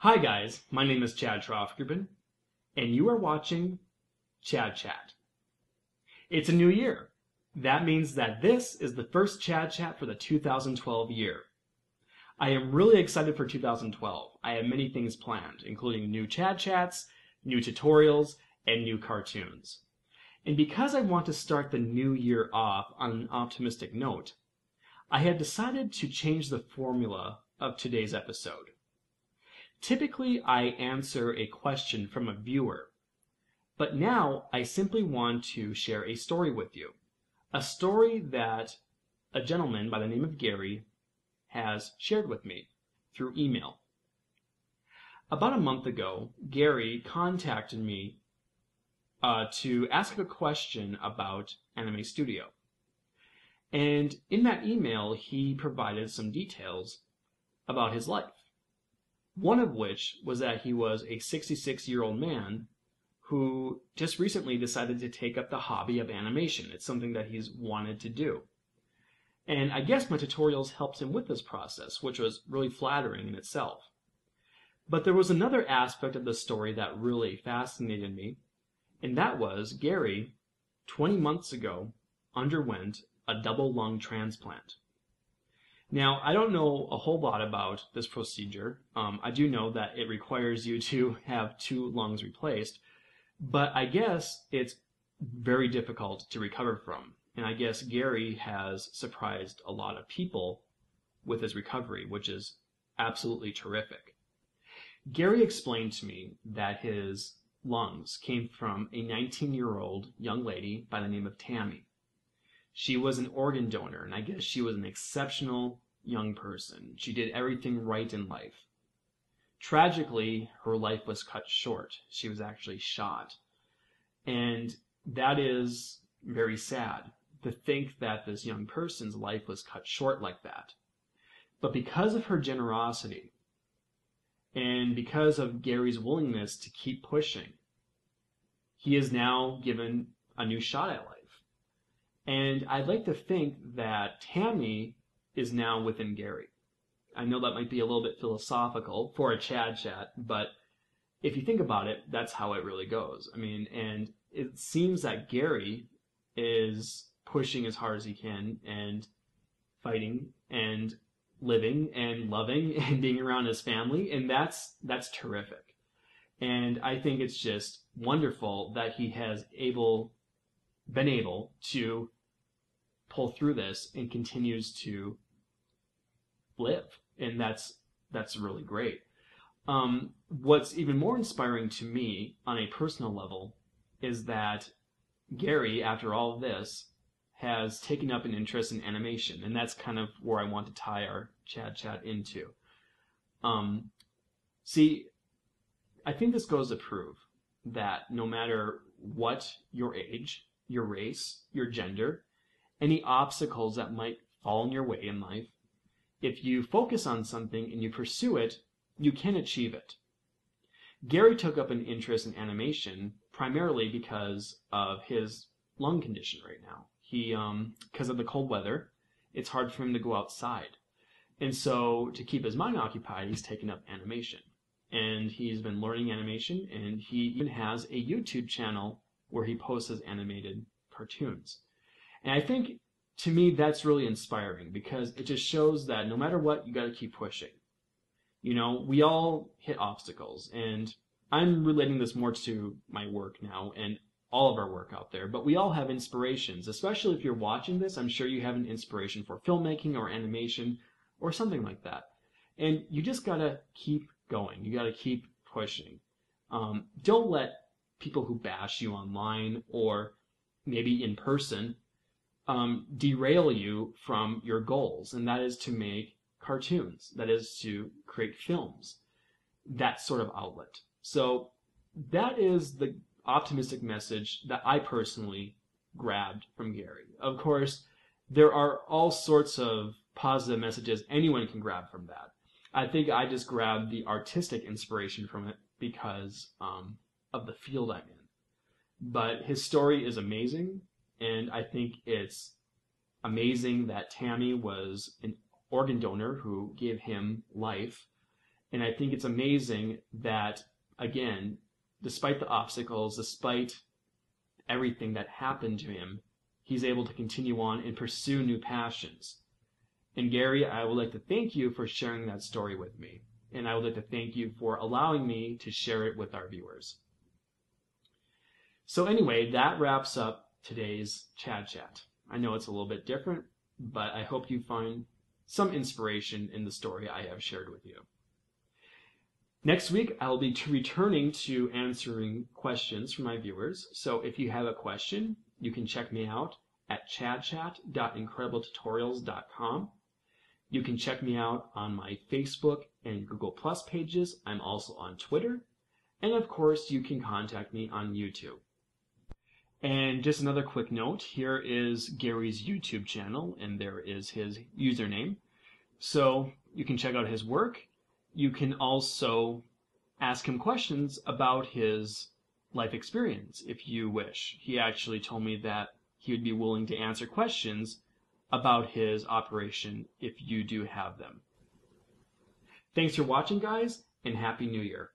Hi guys, my name is Chad Trofgruben, and you are watching Chad Chat. It's a new year. That means that this is the first Chad Chat for the 2012 year. I am really excited for 2012. I have many things planned, including new Chad Chats, new tutorials, and new cartoons. And because I want to start the new year off on an optimistic note, I have decided to change the formula of today's episode. Typically, I answer a question from a viewer, but now I simply want to share a story with you. A story that a gentleman by the name of Gary has shared with me through email. About a month ago, Gary contacted me to ask a question about Anime Studio. And in that email, he provided some details about his life. One of which was that he was a 66-year-old man who just recently decided to take up the hobby of animation. It's something that he's wanted to do. And I guess my tutorials helped him with this process, which was really flattering in itself. But there was another aspect of the story that really fascinated me, and that was Gary, 20 months ago, underwent a double lung transplant. Now, I don't know a whole lot about this procedure. I do know that it requires you to have 2 lungs replaced, but I guess it's very difficult to recover from. And I guess Gary has surprised a lot of people with his recovery, which is absolutely terrific. Gary explained to me that his lungs came from a 19-year-old young lady by the name of Tammy. She was an organ donor, and I guess she was an exceptional young person. She did everything right in life. Tragically, her life was cut short. She was actually shot. And that is very sad, to think that this young person's life was cut short like that. But because of her generosity, and because of Gary's willingness to keep pushing, he is now given a new shot at life. And I'd like to think that Tammy is now within Gary. I know that might be a little bit philosophical for a Chad Chat, but if you think about it, that's how it really goes. I mean, and it seems that Gary is pushing as hard as he can and fighting and living and loving and being around his family, and that's terrific. And I think it's just wonderful that he has been able to pull through this and continues to live, and that's really great. What's even more inspiring to me on a personal level is that Gary, after all of this, has taken up an interest in animation, and that's kind of where I want to tie our Chad Chat into. See, I think this goes to prove that no matter what your age, your race, your gender, any obstacles that might fall in your way in life, if you focus on something and you pursue it, you can achieve it. Gary took up an interest in animation primarily because of his lung condition right now. Because of the cold weather, it's hard for him to go outside. And so to keep his mind occupied, he's taken up animation. And he's been learning animation, and he even has a YouTube channel where he posts his animated cartoons. And I think, to me, that's really inspiring because it just shows that no matter what, you got to keep pushing. You know, we all hit obstacles, and I'm relating this more to my work now and all of our work out there, but we all have inspirations, especially if you're watching this. I'm sure you have an inspiration for filmmaking or animation or something like that. And you just got to keep going. You got to keep pushing. Don't let people who bash you online or maybe in person derail you from your goals, and that is to make cartoons, that is to create films, that sort of outlet. So that is the optimistic message that I personally grabbed from Gary. Of course, there are all sorts of positive messages anyone can grab from that. I think I just grabbed the artistic inspiration from it because of the field I'm in. But his story is amazing, and I think it's amazing that Tammy was an organ donor who gave him life, And I think it's amazing that, again, despite the obstacles, despite everything that happened to him, he's able to continue on and pursue new passions. And Gary, I would like to thank you for sharing that story with me. And I would like to thank you for allowing me to share it with our viewers. So anyway, that wraps up today's Chad Chat. I know it's a little bit different, but I hope you find some inspiration in the story I have shared with you. Next week, I'll be returning to answering questions from my viewers. So if you have a question, you can check me out at chadchat.incredibletutorials.com. You can check me out on my Facebook and Google Plus pages. I'm also on Twitter. And of course, you can contact me on YouTube. And just another quick note, here is Gary's YouTube channel, and there is his username. So you can check out his work. You can also ask him questions about his life experience if you wish. He actually told me that he would be willing to answer questions about his operation if you do have them. Thanks for watching, guys, and Happy New Year.